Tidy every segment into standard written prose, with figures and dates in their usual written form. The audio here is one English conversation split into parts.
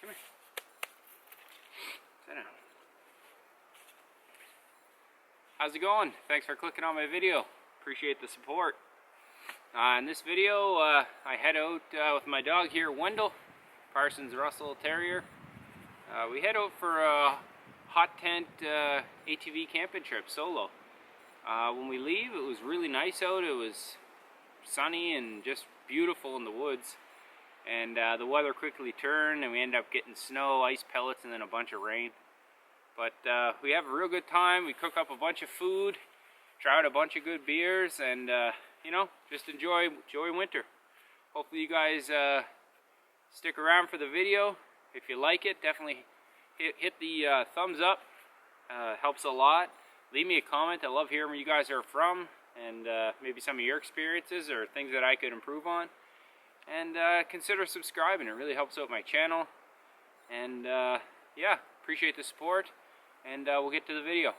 Come here. Sit down. How's it going? Thanks for clicking on my video. Appreciate the support. In this video, I head out with my dog here, Wendell, Parsons Russell Terrier. We head out for a hot tent ATV camping trip solo. When we leave, it was really nice out. It was sunny and just beautiful in the woods. And the weather quickly turned and we ended up getting snow, ice pellets, and then a bunch of rain. But we have a real good time. We cook up a bunch of food, try out a bunch of good beers, and you know, just enjoy winter. Hopefully you guys stick around for the video. If you like it, definitely hit the thumbs up. Helps a lot. Leave me a comment. I love hearing where you guys are from, and maybe some of your experiences or things that I could improve on. And consider subscribing. It really helps out my channel. And yeah, appreciate the support. And we'll get to the video.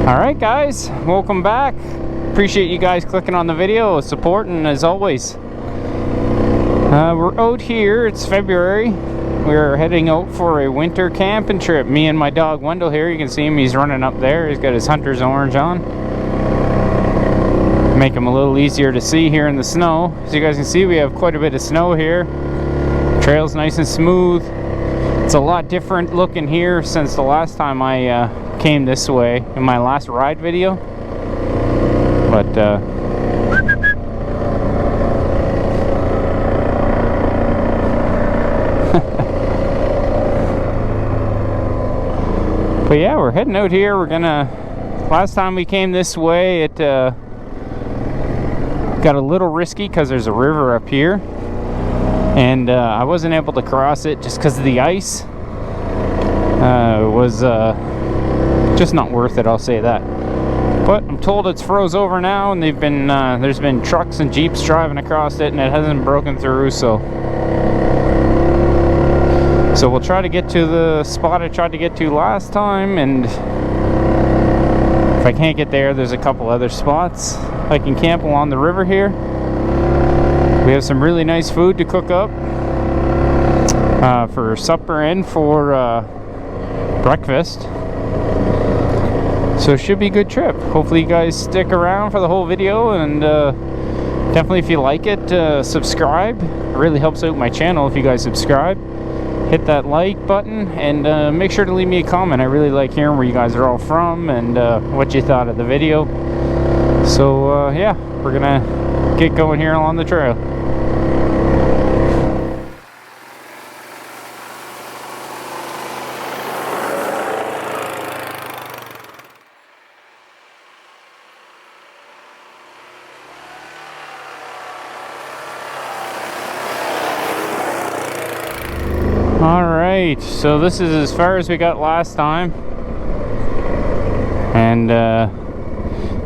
Alright guys, welcome back. Appreciate you guys clicking on the video, supporting as always. We're out here, it's February. We're heading out for a winter camping trip. Me and my dog Wendell here, you can see him, he's running up there. He's got his hunter's orange on. Make him a little easier to see here in the snow. As you guys can see, we have quite a bit of snow here. Trail's nice and smooth. It's a lot different looking here since the last time I came this way in my last ride video, but but yeah, we're heading out here. We're gonna, last time we came this way it got a little risky because there's a river up here, and I wasn't able to cross it just because of the ice. It was just not worth it, I'll say that. But I'm told it's froze over now, and they've been there's been trucks and jeeps driving across it, and it hasn't broken through. So we'll try to get to the spot I tried to get to last time, and if I can't get there, there's a couple other spots I can camp along the river here. We have some really nice food to cook up for supper and for breakfast. So it should be a good trip. Hopefully you guys stick around for the whole video, and definitely if you like it, subscribe. It really helps out my channel if you guys subscribe. Hit that like button, and make sure to leave me a comment. I really like hearing where you guys are all from and what you thought of the video. So yeah, we're gonna get going here along the trail. Alright, so this is as far as we got last time, and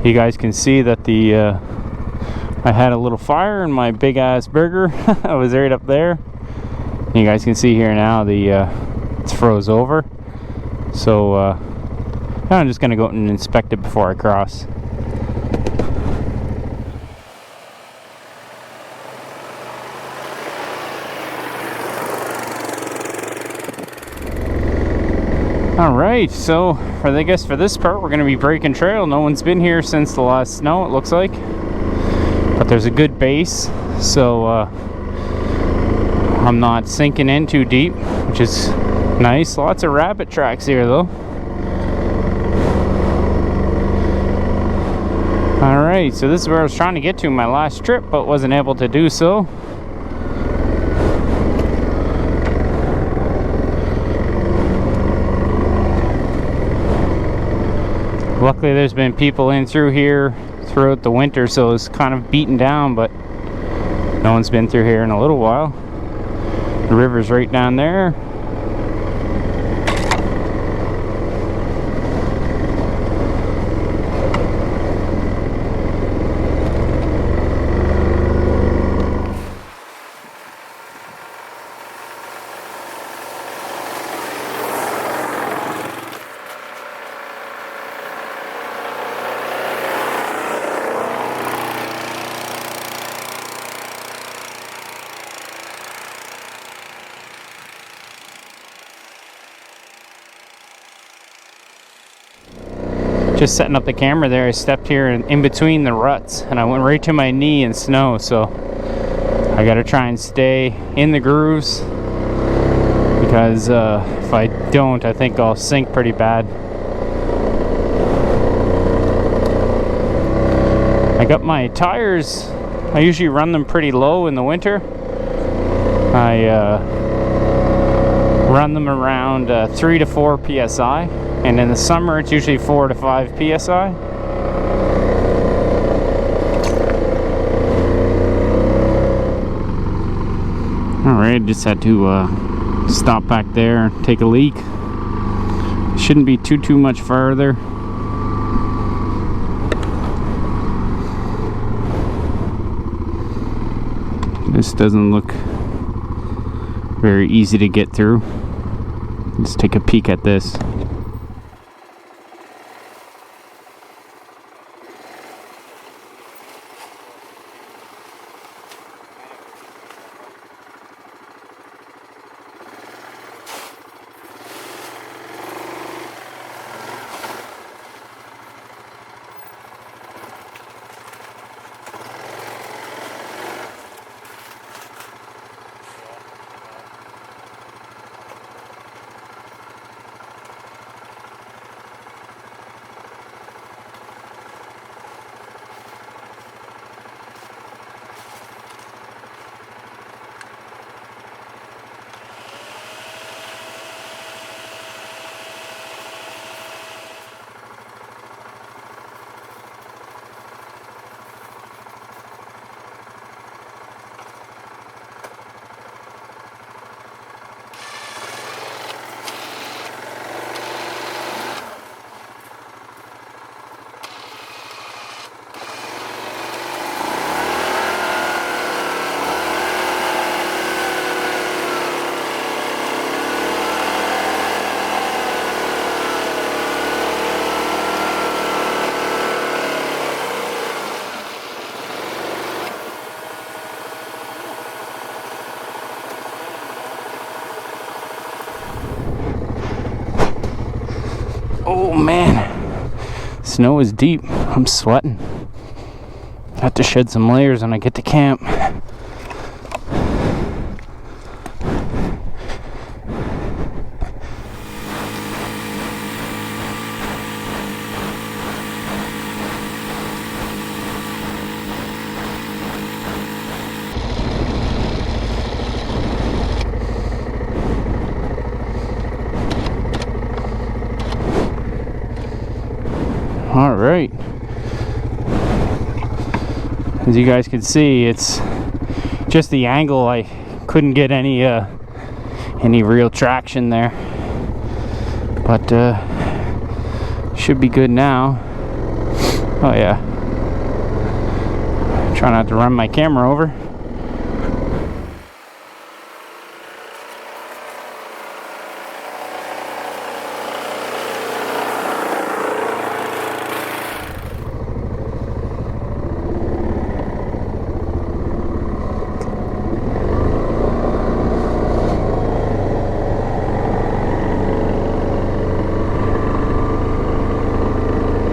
you guys can see that the I had a little fire in my big ass burger. I was right up there. You guys can see here now the it's froze over, so I'm just gonna go out and inspect it before I cross. Alright, so I guess for this part we're going to be breaking trail. No one's been here since the last snow, it looks like. But there's a good base, so I'm not sinking in too deep, which is Nice, lots of rabbit tracks here though. Alright, so this is where I was trying to get to my last trip, but wasn't able to do so. Luckily there's been people in through here throughout the winter, so it's kind of beaten down, but no one's been through here in a little while. The river's right down there. Just setting up the camera there, I stepped here in between the ruts and I went right to my knee in snow, so I gotta try and stay in the grooves because if I don't, I think I'll sink pretty bad. I got my tires, I usually run them pretty low in the winter. I run them around 3 to 4 psi. And in the summer, it's usually 4 to 5 psi. Alright, just had to stop back there and take a leak. Shouldn't be too much farther. This doesn't look very easy to get through. Let's take a peek at this. Oh man, snow is deep. I'm sweating. Have to shed some layers when I get to camp. All right, as you guys can see, it's just the angle. I couldn't get any real traction there, but should be good now. Oh yeah, try not to run my camera over.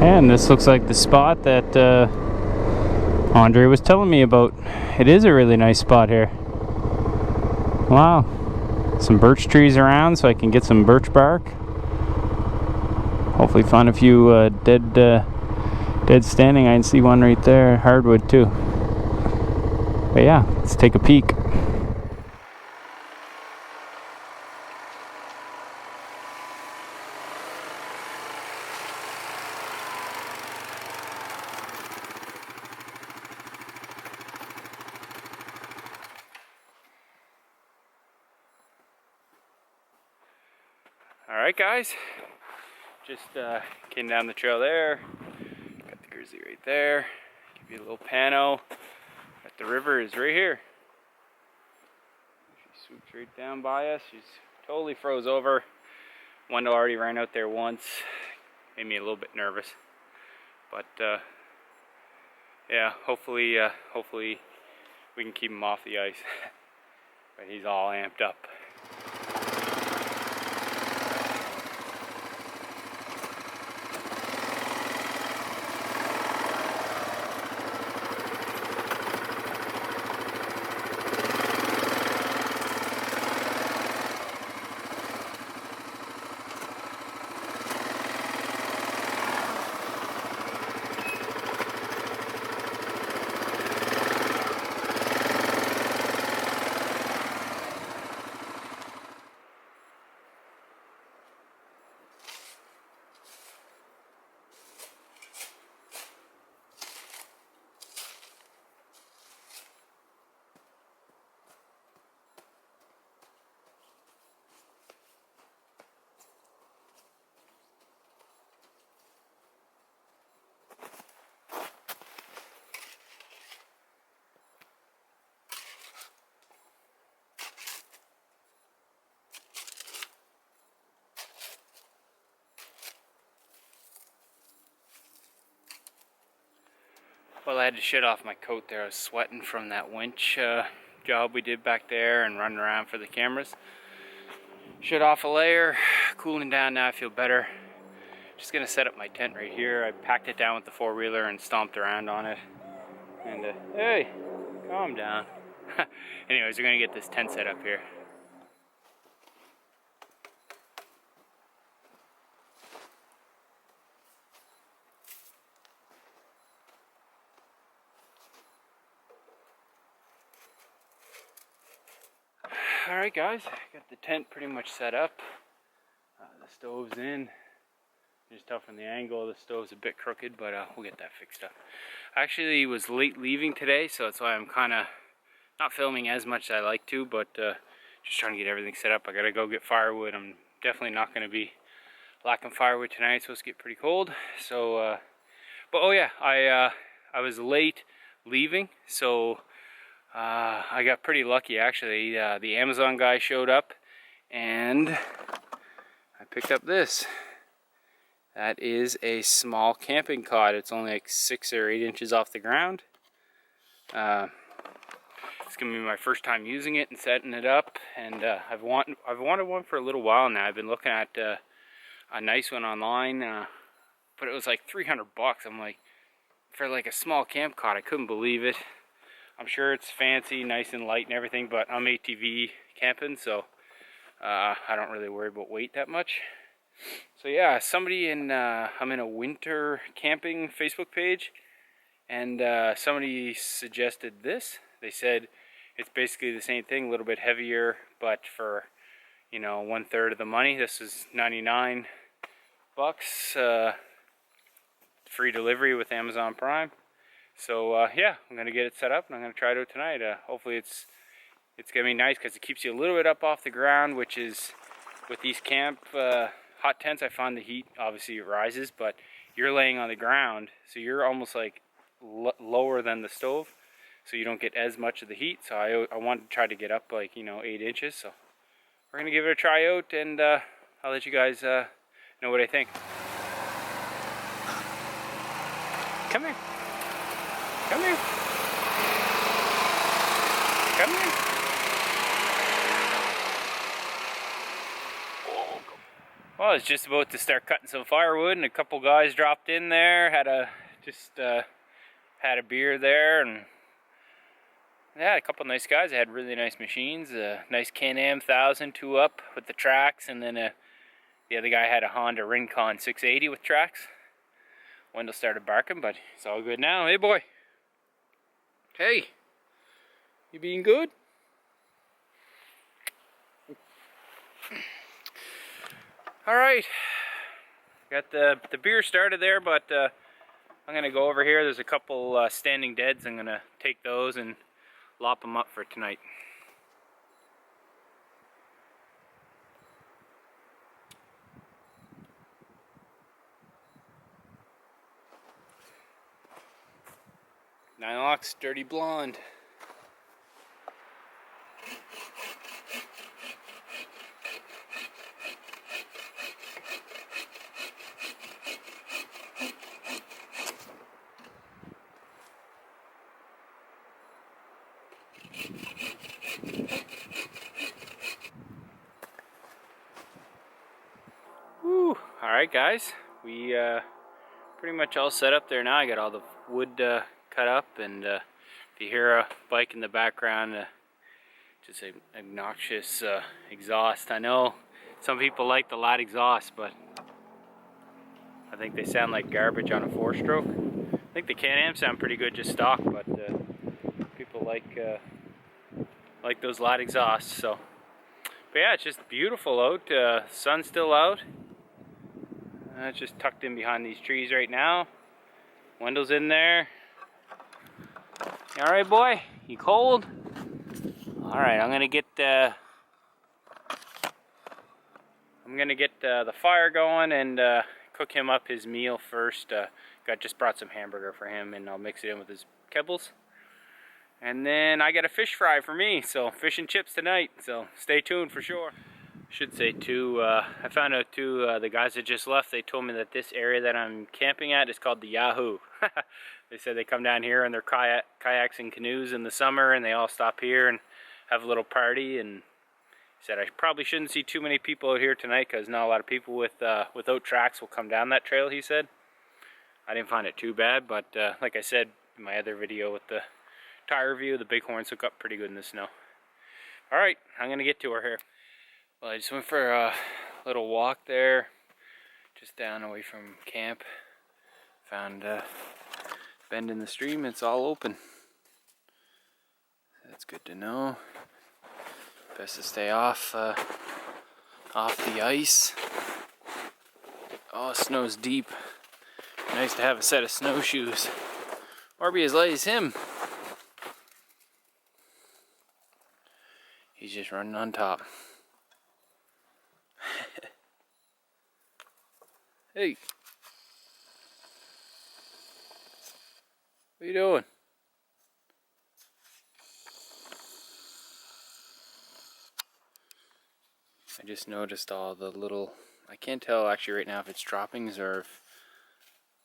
And this looks like the spot that Andre was telling me about. It is a really nice spot here. Wow, some birch trees around so I can get some birch bark. Hopefully find a few dead standing. I can see one right there, hardwood too. But yeah, let's take a peek. Alright guys, just came down the trail there, got the grizzly right there, give you a little pano, but the river is right here. She swoops right down by us, she's totally froze over. Wendell already ran out there once, made me a little bit nervous, but yeah, hopefully we can keep him off the ice, but he's all amped up. Well, I had to shit off my coat there. I was sweating from that winch job we did back there and running around for the cameras. Shit off a layer, cooling down now, I feel better. Just gonna set up my tent right here. I packed it down with the four-wheeler and stomped around on it. And hey, calm down. Anyways, we're gonna get this tent set up here. Alright guys, got the tent pretty much set up. The stove's in. You just tell from the angle the stove's a bit crooked, but we'll get that fixed up. I actually was late leaving today, so that's why I'm kind of not filming as much as I like to, but just trying to get everything set up. I gotta go get firewood. I'm definitely not going to be lacking firewood tonight. It's supposed to get pretty cold. So, but oh yeah, I was late leaving, so I got pretty lucky actually. The Amazon guy showed up and I picked up this. That is a small camping cot. It's only like 6 or 8 inches off the ground. It's gonna be my first time using it and setting it up, and I've wanted one for a little while now. I've been looking at a nice one online, but it was like 300 bucks. I'm like, for like a small camp cot, I couldn't believe it. I'm sure it's fancy, nice and light and everything, but I'm ATV camping, so I don't really worry about weight that much. So yeah, somebody I'm in a winter camping Facebook page, and somebody suggested this. They said it's basically the same thing, a little bit heavier, but for, you know, 1/3 of the money. This is 99 bucks, free delivery with Amazon Prime. So yeah, I'm gonna get it set up and I'm gonna try it out tonight. Hopefully it's gonna be nice because it keeps you a little bit up off the ground, which is, with these camp hot tents, I found the heat obviously rises, but you're laying on the ground, so you're almost like lower than the stove, so you don't get as much of the heat. So I want to try to get up like, you know, 8 inches. So we're gonna give it a try out, and I'll let you guys know what I think. Come here. Come here. Come here. Well, I was just about to start cutting some firewood, and a couple guys dropped in there, had a beer there, and Yeah, a couple nice guys. I had really nice machines. A nice Can-Am 1000 2 up with the tracks, and then the other guy had a Honda Rincon 680 with tracks. Wendell started barking, but it's all good now. Hey, boy. Hey. You being good? All right. Got the beer started there, but I'm going to go over here. There's a couple standing deads. I'm going to take those and lop them up for tonight. Nylox Dirty Blonde. Woo! Alright guys, we pretty much all set up there now. I got all the wood cut up, and if you hear a bike in the background, just an obnoxious exhaust. I know some people like the loud exhaust, but I think they sound like garbage on a 4-stroke. I think the Can-Am sound pretty good just stock, but people like those loud exhausts. So, but yeah, it's just beautiful out. Sun's still out. It's just tucked in behind these trees right now. Wendell's in there. You alright, boy? You cold? Alright, I'm gonna get the fire going and cook him up his meal first. Just brought some hamburger for him, and I'll mix it in with his kibbles. And then I got a fish fry for me, so fish and chips tonight. So stay tuned for sure. Should say too, I found out too, the guys that just left, they told me that this area that I'm camping at is called the Yahoo. They said they come down here in their kayaks and canoes in the summer, and they all stop here and have a little party. And said I probably shouldn't see too many people out here tonight, because not a lot of people without tracks will come down that trail, he said. I didn't find it too bad, but like I said in my other video with the tire view, the bighorns hook up pretty good in the snow. Alright, I'm going to get to her here. Well, I just went for a little walk there, just down away from camp. Found a bend in the stream, it's all open. That's good to know. Best to stay off the ice. Oh, snow's deep. Nice to have a set of snowshoes. Or be as light as him. He's just running on top. Hey. What are you doing? I just noticed all the little, I can't tell actually right now if it's droppings or if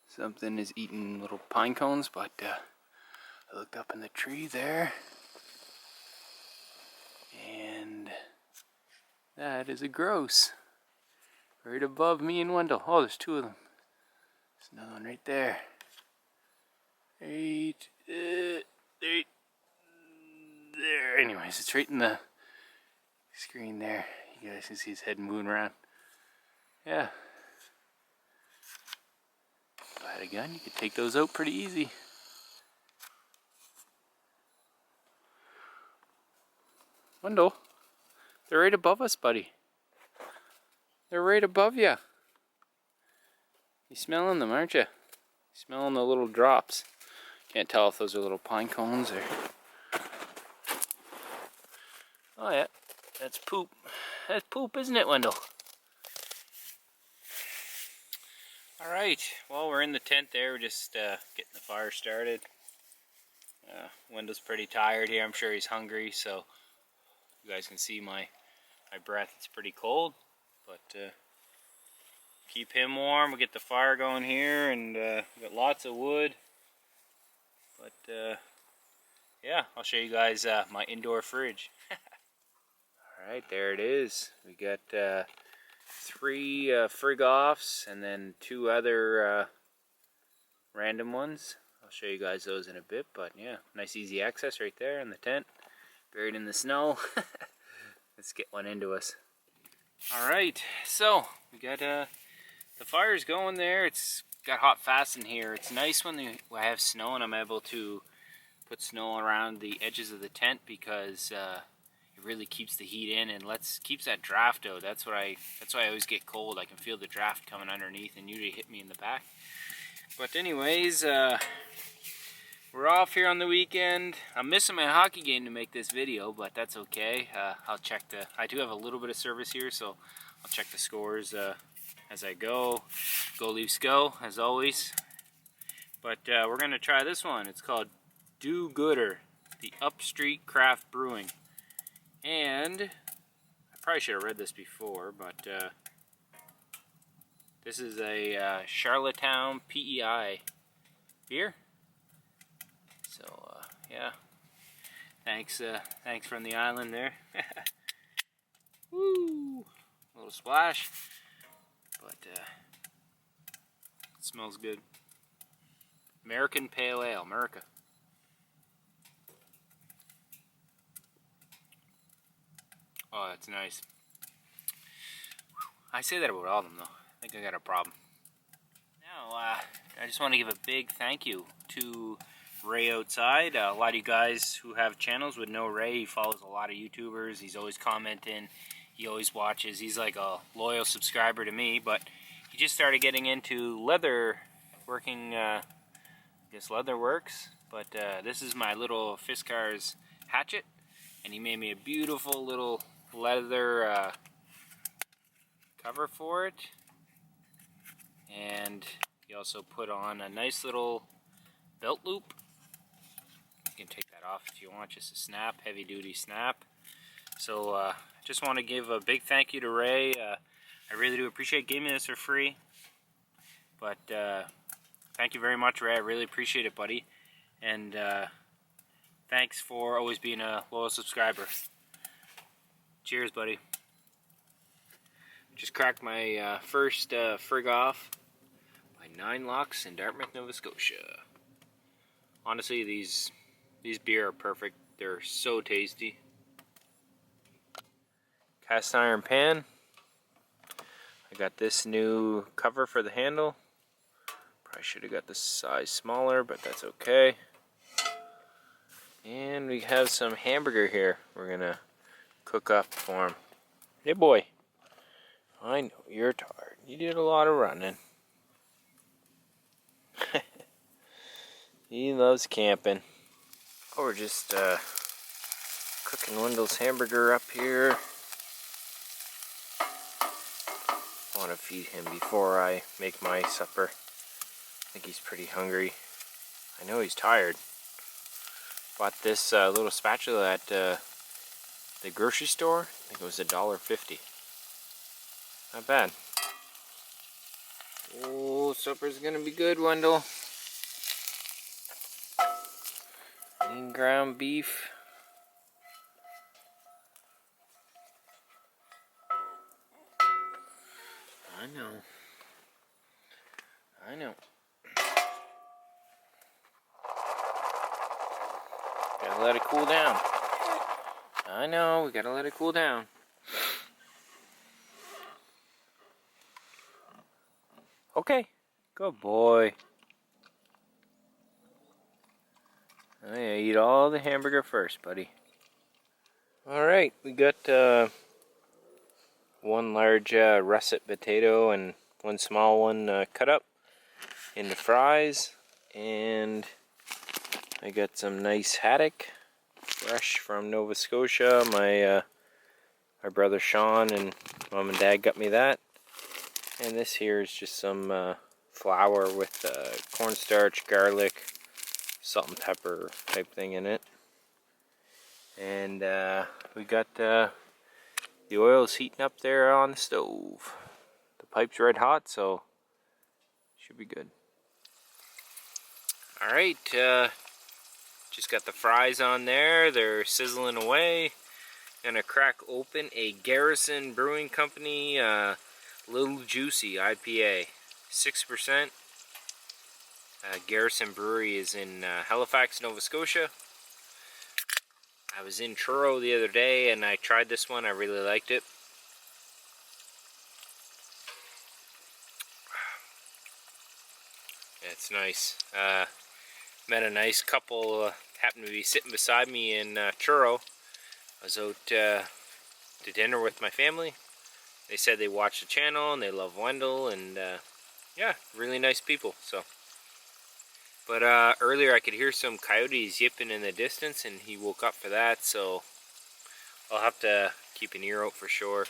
something is eating little pine cones, but I looked up in the tree there, and that is a grouse right above me and Wendell. Oh, there's two of them. There's another one right there. Right there. Anyways, it's right in the screen there. You guys can see his head moving around. Yeah. If I had a gun, you could take those out pretty easy. Wendell, they're right above us, buddy. They're right above you. You smelling them, aren't you? Smelling the little drops. Can't tell if those are little pine cones or... Oh yeah, that's poop. That's poop, isn't it, Wendell? Alright, well, we're in the tent there. We're just getting the fire started. Wendell's pretty tired here. I'm sure he's hungry, so you guys can see my breath. It's pretty cold, but keep him warm. We'll get the fire going here, and we got lots of wood. But yeah, I'll show you guys my indoor fridge. Alright, there it is. We got 3 frig offs and then 2 other random ones. I'll show you guys those in a bit, but yeah, nice easy access right there in the tent, buried in the snow. Let's get one into us. Alright, so we got the fire's going there. It's got hot fast in here. It's nice when I have snow and I'm able to put snow around the edges of the tent, because it really keeps the heat in and keeps that draft out. That's why I always get cold. I can feel the draft coming underneath and usually hit me in the back. But anyways, we're off here on the weekend. I'm missing my hockey game to make this video, but that's okay. I'll check I do have a little bit of service here, so I'll check the scores as I go. Go Leafs go, as always. But we're going to try this one. It's called Do Gooder, the Upstreet Craft Brewing. And I probably should have read this before, but this is a Charlottetown PEI beer. So yeah, thanks from the island there. Woo, a little splash, but it smells good. American Pale Ale, America. Oh, that's nice. I say that about all of them, though. I think I got a problem. Now, I just want to give a big thank you to Ray outside. A lot of you guys who have channels would know Ray. He follows a lot of YouTubers. He's always commenting. He always watches. He's like a loyal subscriber to me, but he just started getting into leather working. I guess leather works, but this is my little Fiskars hatchet, and he made me a beautiful little leather cover for it, and he also put on a nice little belt loop. You can take that off if you want, just a snap, heavy duty snap. So just want to give a big thank you to Ray. I really do appreciate giving me this for free, but thank you very much, Ray. I really appreciate it, buddy, and thanks for always being a loyal subscriber. Cheers, buddy. Just cracked my first frig off by 9 Locks in Dartmouth, Nova Scotia. Honestly, these beer are perfect. They're so tasty. Cast iron pan. I got this new cover for the handle. Probably should have got this size smaller, but that's okay. And we have some hamburger here. We're gonna cook up for him. Hey boy, I know you're tired. You did a lot of running. He loves camping. Oh, we're just cooking Wendell's hamburger up here. I want to feed him before I make my supper. I think he's pretty hungry. I know he's tired. Bought this little spatula at the grocery store. I think it was $1.50. Not bad. Oh, supper's gonna be good, Wendell. Lean ground beef. I know. Gotta let it cool down. I know, we gotta let it cool down. Okay, good boy. Oh, yeah, eat all the hamburger first, buddy. Alright, we got one large russet potato and one small one cut up into fries, and I got some nice haddock, fresh from Nova Scotia. My brother Sean and mom and dad got me that. And this here is just some flour with cornstarch, garlic, salt and pepper type thing in it. And we got the oil's heating up there on the stove. The pipe's red hot, so should be good. Alright, just got the fries on there. They're sizzling away. Gonna crack open a Garrison Brewing Company Little Juicy IPA. 6%. Garrison Brewery is in Halifax, Nova Scotia. I was in Truro the other day and I tried this one. I really liked it. Yeah, it's nice. Met a nice couple, happened to be sitting beside me in Truro. I was out to dinner with my family. They said they watch the channel and they love Wendell, and yeah, really nice people. So, but earlier I could hear some coyotes yipping in the distance, and he woke up for that. So I'll have to keep an ear out for sure.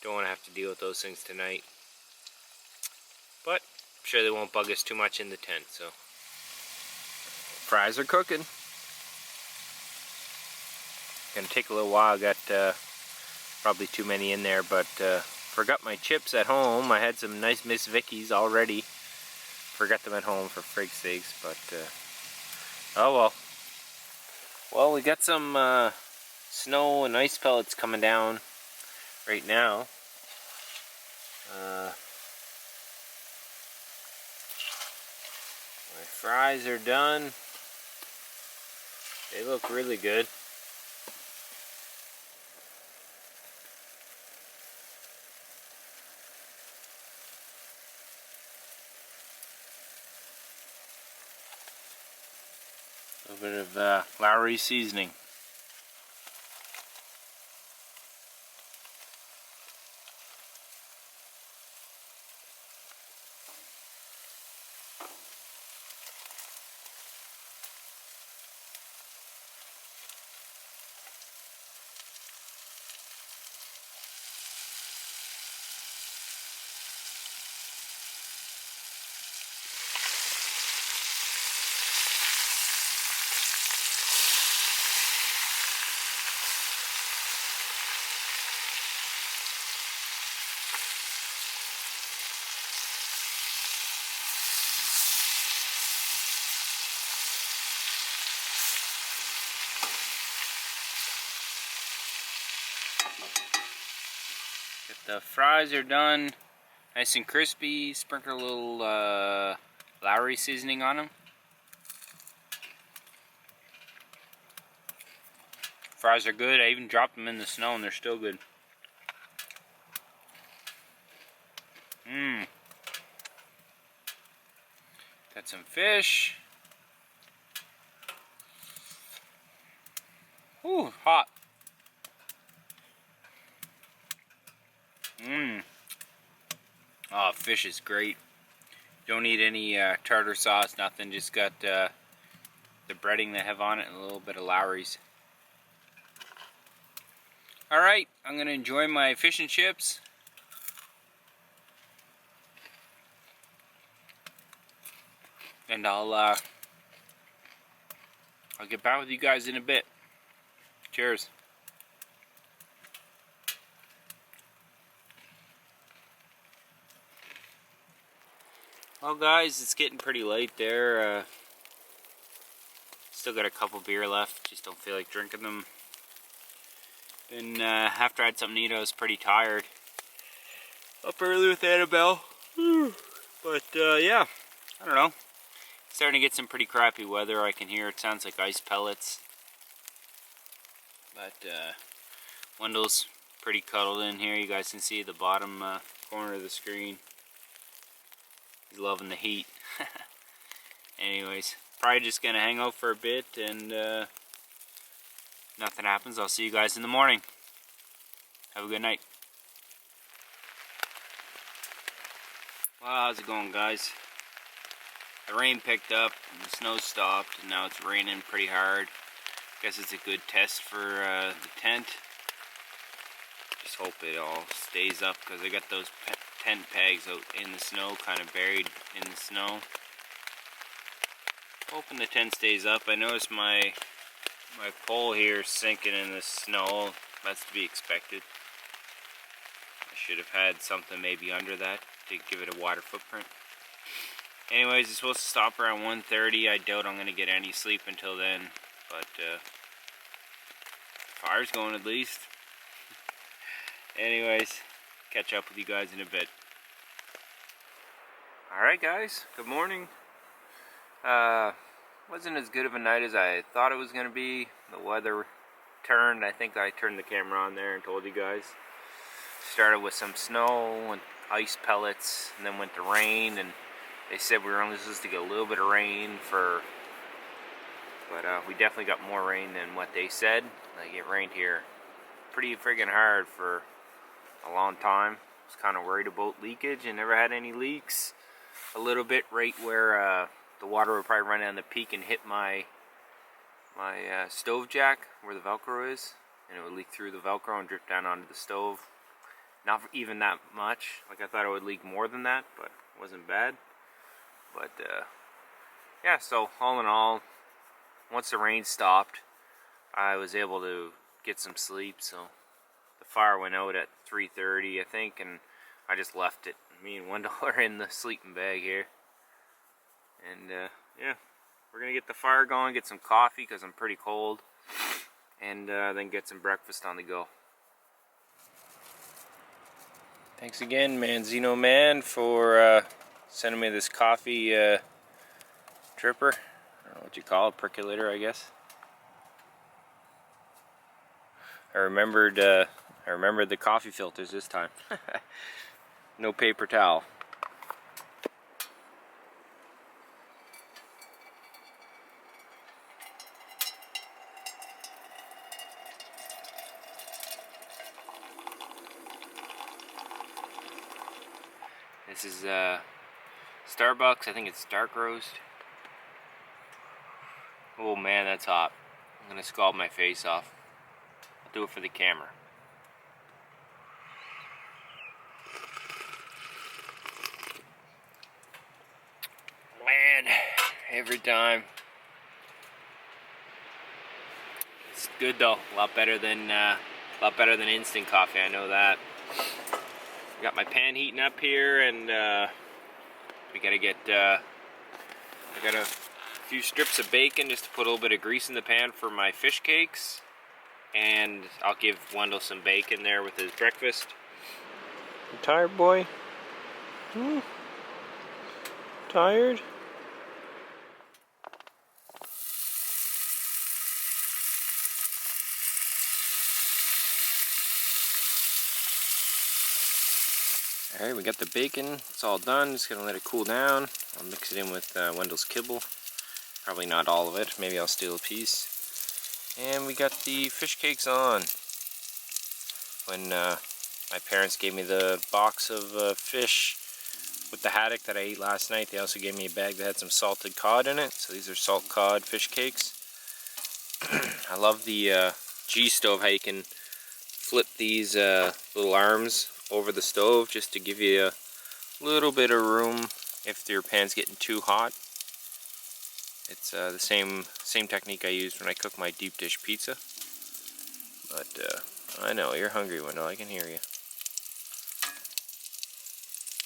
Don't want to have to deal with those things tonight. But I'm sure they won't bug us too much in the tent. So fries are cooking. Gonna take a little while. I got probably too many in there, but forgot my chips at home. I had some nice Miss Vicky's already. Forgot them at home for frig's sakes, but oh well. Well, we got some snow and ice pellets coming down right now. My fries are done. They look really good. A little bit of Lowry seasoning. The fries are done, nice and crispy. Sprinkle a little Lowry seasoning on them. Fries are good. I even dropped them in the snow and they're still good. Got some fish. Ooh, hot. Oh, fish is great. Don't need any tartar sauce, nothing. Just got the breading they have on it and a little bit of Lowry's. Alright, I'm going to enjoy my fish and chips. And I'll get back with you guys in a bit. Cheers. Well guys, it's getting pretty late there. Still got a couple beer left, just don't feel like drinking them. Then after I had something to eat, I was pretty tired. Up early with Annabelle. But yeah, I don't know. Starting to get some pretty crappy weather. I can hear it sounds like ice pellets. But Wendell's pretty cuddled in here. You guys can see the bottom corner of the screen. He's loving the heat. Anyways, probably just gonna hang out for a bit, and nothing happens. I'll see you guys in the morning. Have a good night. Well, how's it going, guys? The rain picked up, and the snow stopped, and now it's raining pretty hard. Guess it's a good test for the tent. Just hope it all stays up, because I got those tent pegs out in the snow, kind of buried in the snow. Hoping the tent stays up. I noticed my pole here is sinking in the snow. That's to be expected. I should have had something maybe under that to give it a water footprint. Anyways, it's supposed to stop around 1:30. I doubt I'm going to get any sleep until then, but fire's going at least. Anyways, catch up with you guys in a bit. Alright guys, good morning. Wasn't as good of a night as I thought it was going to be. The weather turned. I think I turned the camera on there and told you guys. Started with some snow and ice pellets, and then went to rain, and they said we were only supposed to get a little bit of rain but we definitely got more rain than what they said. Like, it rained here pretty friggin' hard for a long time. I was kind of worried about leakage and never had any leaks. A little bit right where the water would probably run down the peak and hit my stove jack where the Velcro is, and it would leak through the Velcro and drip down onto the stove. Not even that much. Like, I thought it would leak more than that, but it wasn't bad. But yeah, so all in all, once the rain stopped, I was able to get some sleep. So the fire went out at 3:30, I think, and I just left it. Me and Wendell are in the sleeping bag here, and yeah, we're gonna get the fire going, get some coffee because I'm pretty cold, and then get some breakfast on the go. Thanks again, Manzino Man, for sending me this coffee dripper. I don't know what you call it, percolator, I guess. I remembered the coffee filters this time. No paper towel. This is Starbucks. I think it's dark roast. Oh man, that's hot. I'm gonna scald my face off. I'll do it for the camera. Man, every time. It's good though. A lot better than instant coffee. I know that. Got my pan heating up here, and we gotta get. I got a few strips of bacon just to put a little bit of grease in the pan for my fish cakes, and I'll give Wendell some bacon there with his breakfast. You tired, boy? Tired? Alright, we got the bacon. It's all done. Just gonna let it cool down. I'll mix it in with Wendell's kibble. Probably not all of it. Maybe I'll steal a piece. And we got the fish cakes on. When my parents gave me the box of fish with the haddock that I ate last night, they also gave me a bag that had some salted cod in it. So these are salt cod fish cakes. I love the G-stove, how you can flip these little arms over the stove just to give you a little bit of room if your pan's getting too hot. It's the same technique I used when I cook my deep dish pizza. But I know you're hungry, Wendell. I can hear you.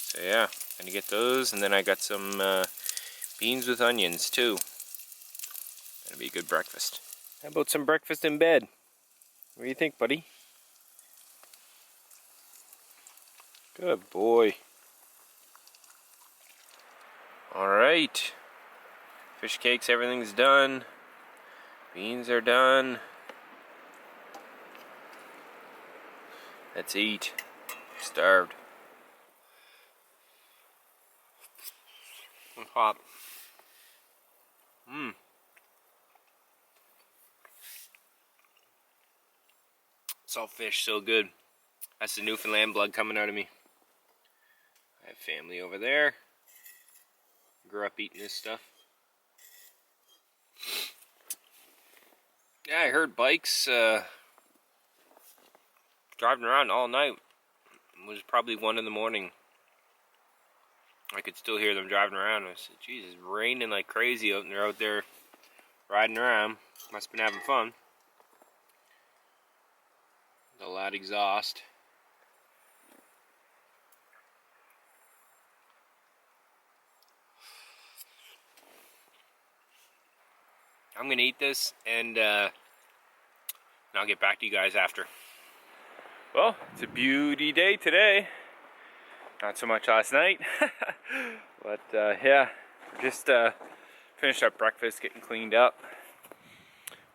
So yeah, gonna get those, and then I got some beans with onions too. Gonna be a good breakfast. How about some breakfast in bed? What do you think, buddy? Good boy. Alright. Fish cakes, everything's done. Beans are done. Let's eat. I'm starved. I'm hot. Salt fish, so good. That's the Newfoundland blood coming out of me. I have family over there. Grew up eating this stuff. Yeah, I heard bikes driving around all night. It was probably 1 in the morning. I could still hear them driving around. I said, geez, it's raining like crazy out, and they're out there riding around. Must have been having fun. The loud exhaust. I'm gonna eat this, and I'll get back to you guys after. Well, it's a beauty day today. Not so much last night. But yeah, just Finished up breakfast, getting cleaned up.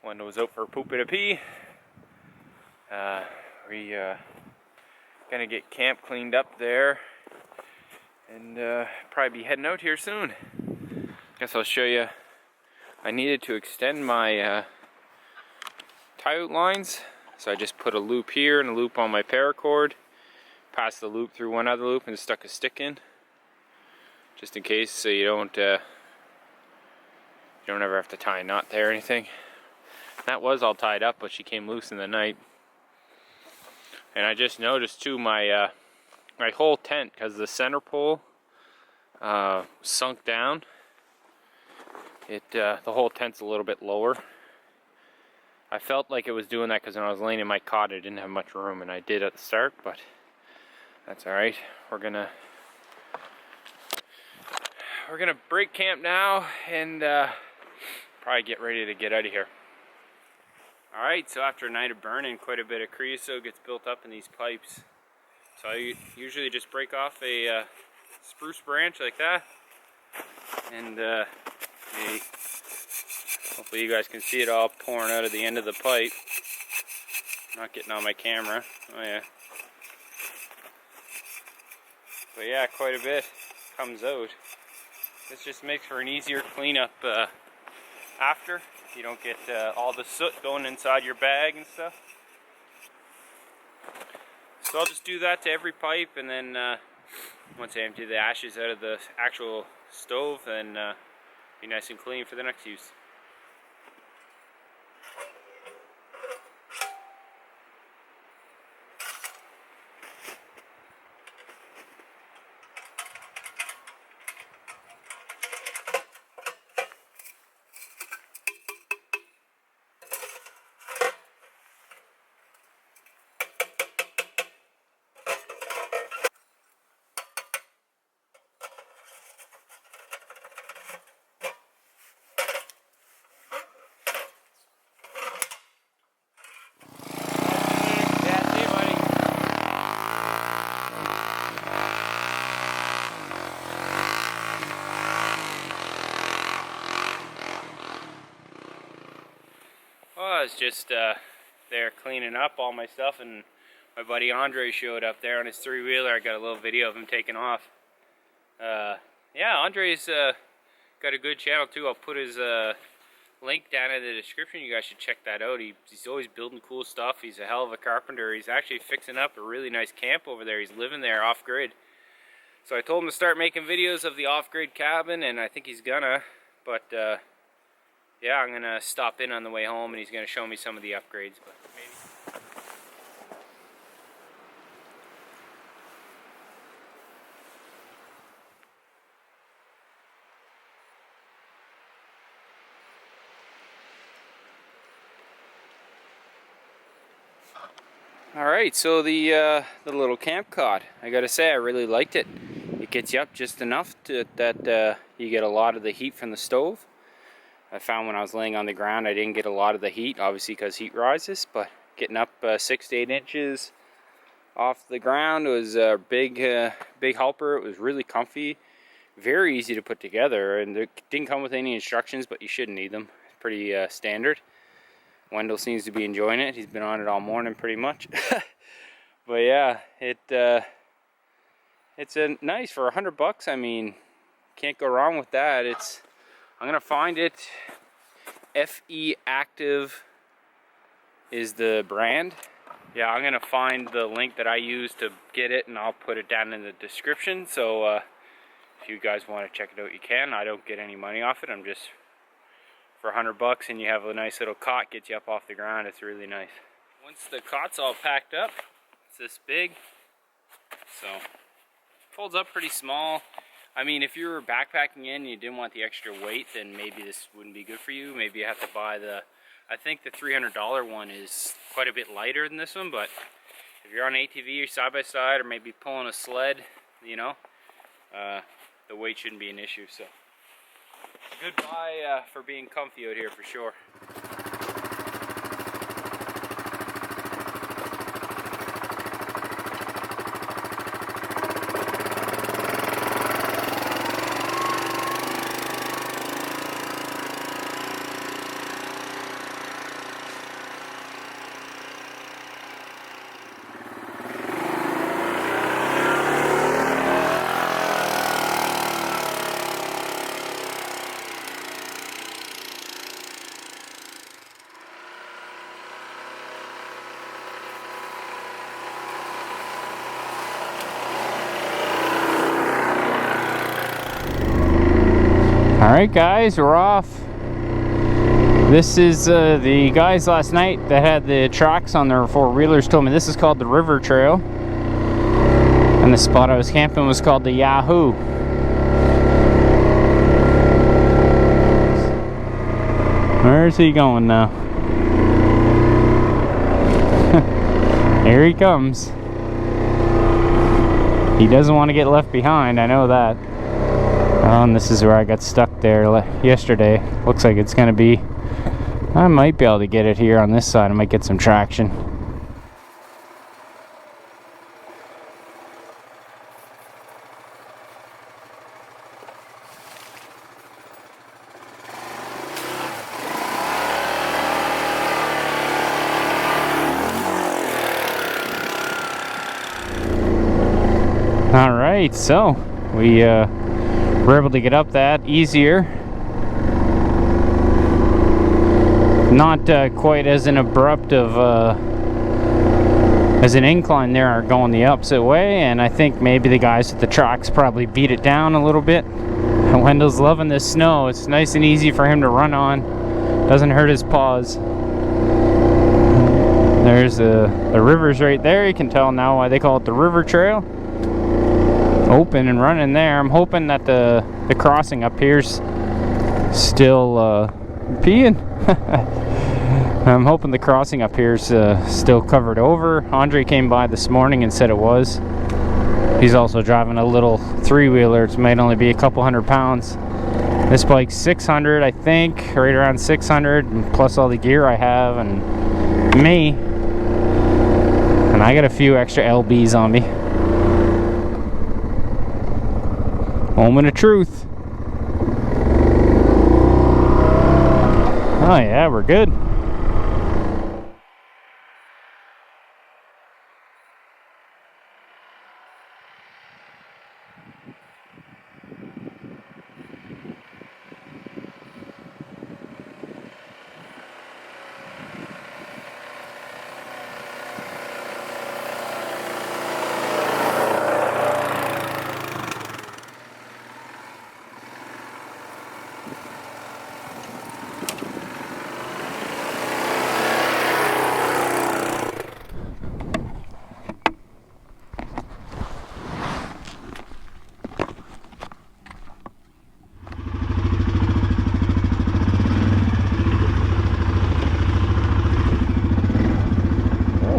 Wendell was out for a poop and a pee. We gonna get camp cleaned up there, and probably be heading out here soon. Guess I'll show you. I needed to extend my tie out lines, so I just put a loop here and a loop on my paracord. Passed the loop through one other loop and stuck a stick in, just in case, so you don't ever have to tie a knot there or anything. That was all tied up, but she came loose in the night. And I just noticed too, my my whole tent, because the center pole sunk down. The whole tent's a little bit lower. I felt like it was doing that because when I was laying in my cot, I didn't have much room, and I did at the start, but that's all right. We're gonna break camp now and probably get ready to get out of here. Alright, so after a night of burning, quite a bit of creosote gets built up in these pipes. So I usually just break off a spruce branch like that, and hopefully you guys can see it all pouring out of the end of the pipe. Not getting on my camera. Oh yeah. But yeah, quite a bit comes out. This just makes for an easier cleanup after. You don't get all the soot going inside your bag and stuff. So I'll just do that to every pipe, and then once I empty the ashes out of the actual stove, then be nice and clean for the next use. I was just there cleaning up all my stuff, and my buddy Andre showed up there on his three-wheeler. I got a little video of him taking off. Yeah, Andre's got a good channel too. I'll put his link down in the description. You guys should check that out. He's always building cool stuff. He's a hell of a carpenter. He's actually fixing up a really nice camp over there. He's living there off-grid. So I told him to start making videos of the off-grid cabin, and I think he's gonna. But yeah, I'm gonna stop in on the way home, and he's gonna show me some of the upgrades. But maybe. All right, so the little camp cot. I gotta say, I really liked it. It gets you up just enough that you get a lot of the heat from the stove. I found when I was laying on the ground, I didn't get a lot of the heat, obviously because heat rises, but getting up 6 to 8 inches off the ground was a big helper. It was really comfy, very easy to put together, and it didn't come with any instructions, but you shouldn't need them. It's pretty standard. Wendell seems to be enjoying it. He's been on it all morning pretty much. But yeah, it's a nice for $100. I mean, can't go wrong with that. I'm gonna find it. FE Active is the brand. Yeah, I'm gonna find the link that I use to get it, and I'll put it down in the description. So if you guys want to check it out, you can. I don't get any money off it. I'm just, for $100, and you have a nice little cot, gets you up off the ground. It's really nice. Once the cot's all packed up, it's this big, so folds up pretty small. I mean, if you were backpacking in and you didn't want the extra weight, then maybe this wouldn't be good for you. Maybe you have to buy I think the $300 one is quite a bit lighter than this one, but if you're on ATV or side-by-side, or maybe pulling a sled, you know, the weight shouldn't be an issue. So good buy for being comfy out here for sure. Alright guys, we're off. This is the guys last night that had the tracks on their four-wheelers told me this is called the River Trail. And the spot I was camping was called the Yahoo. Where's he going now? Here he comes. He doesn't want to get left behind, I know that. And this is where I got stuck there yesterday. Looks like it's going to be... I might be able to get it here on this side. I might get some traction. Alright, so we were able to get up that easier. Not quite as an abrupt of as an incline there are going the opposite way, and I think maybe the guys at the tracks probably beat it down a little bit. And Wendell's loving this snow. It's nice and easy for him to run on. Doesn't hurt his paws. There's the river's right there. You can tell now why they call it the River Trail. Open and running there. I'm hoping that the crossing up here's still peeing. I'm hoping the crossing up here's still covered over. Andre came by this morning and said it was. He's also driving a little three-wheeler. It might only be a couple 100 pounds. This bike's 600, I think, right around 600, plus all the gear I have and me. And I got a few extra LBs on me. Moment of truth. Oh yeah, we're good.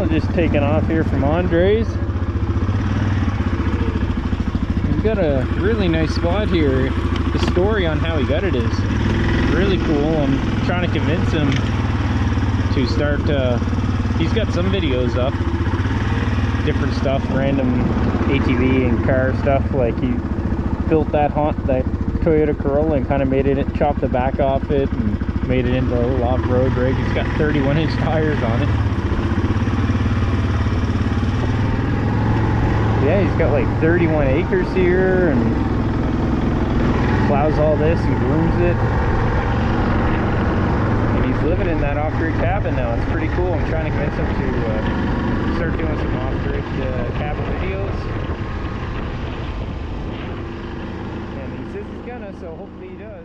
Just taking off here from Andre's. He's got a really nice spot here. The story on how he got it is really cool. I'm trying to convince him to start he's got some videos up, different stuff, random ATV and car stuff. Like he built that Toyota Corolla and kind of made it, chopped the back off it and made it into a little off-road rig. He's got 31-inch tires on it. Yeah, he's got like 31 acres here and plows all this and grooms it. And he's living in that off-grid cabin now. It's pretty cool. I'm trying to convince him to start doing some off-grid cabin videos. And he says he's gonna, so hopefully he does.